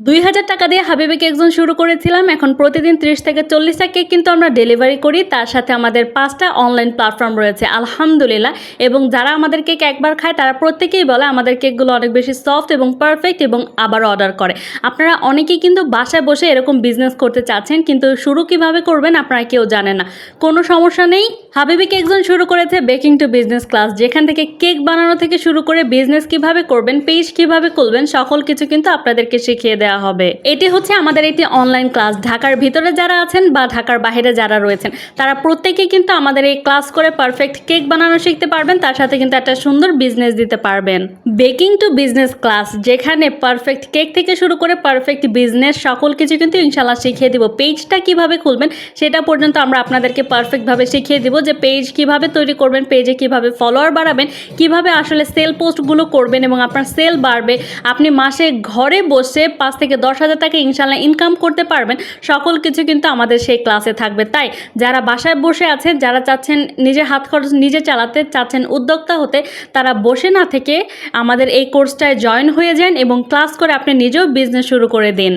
২,০০০ টাকা দিয়ে হাবিবি কেক জোন শুরু করেছিলাম। এখন প্রতিদিন ৩০ থেকে ৪০ টা কেক কিন্তু আমরা ডেলিভারি করি। তার সাথে আমাদের ৫ টা অনলাইন প্ল্যাটফর্ম রয়েছে আলহামদুলিল্লাহ। এবং যারা আমাদের কেক একবার খায় তারা প্রত্যেকেই বলে আমাদের কেকগুলো অনেক বেশি সফট এবং পারফেক্ট এবং আবার অর্ডার করে। আপনারা অনেকেই কিন্তু বাসায় বসে এরকম বিজনেস করতে চাচ্ছেন, কিন্তু শুরু কিভাবে করবেন আপনারা কেউ জানেন না। কোনো সমস্যা নেই, হাবিবি কেক জোন শুরু করেছে বেকিং টু বিজনেস ক্লাস, যেখান থেকে কেক বানানো থেকে শুরু করে বিজনেস কিভাবে করবেন, পেজ কিভাবে খুলবেন, সকল কিছু কিন্তু আপনাদেরকে শিখিয়ে দেওয়া হবে। এটি হচ্ছে আমাদের একটি অনলাইন ক্লাস। ঢাকার ভিতরে যারা আছেন বা ঢাকার বাইরে যারা রয়েছেন তারা প্রত্যেকেই কিন্তু আমাদের এই ক্লাস করে পারফেক্ট কেক বানানো শিখতে পারবেন, তার সাথে কিন্তু একটা সুন্দর বিজনেস দিতে পারবেন। বেকিং টু বিজনেস ক্লাস, যেখানে পারফেক্ট কেক থেকে শুরু করে পারফেক্ট বিজনেস সকল কিছু কিন্তু ইনশাল্লাহ শিখিয়ে দিব। পেজটা কিভাবে খুলবেন সেটা পর্যন্ত আমরা আপনাদেরকে পারফেক্টভাবে শিখিয়ে দিব, যে পেজ কিভাবে তৈরি করবেন, পেজে কিভাবে ফলোয়ার বাড়াবেন, কিভাবে আসলে সেল পোস্টগুলো করবেন এবং আপনার সেল বাড়বে, আপনি মাসে ঘরে বসে ৫ থেকে ১০,০০০ টাকা ইনশাল্লাহ ইনকাম করতে পারবেন। সকল কিছু কিন্তু আমাদের সেই ক্লাসে থাকবে। তাই যারা বাসায় বসে আছেন, যারা চাচ্ছেন নিজের হাত খরচ নিজে চালাতে চাচ্ছেন, উদ্যোক্তা হতে, তারা বসে না থেকে আমাদের এই কোর্সটায় জয়েন হয়ে যান এবং ক্লাস করে আপনি নিজেও বিজনেস শুরু করে দিন।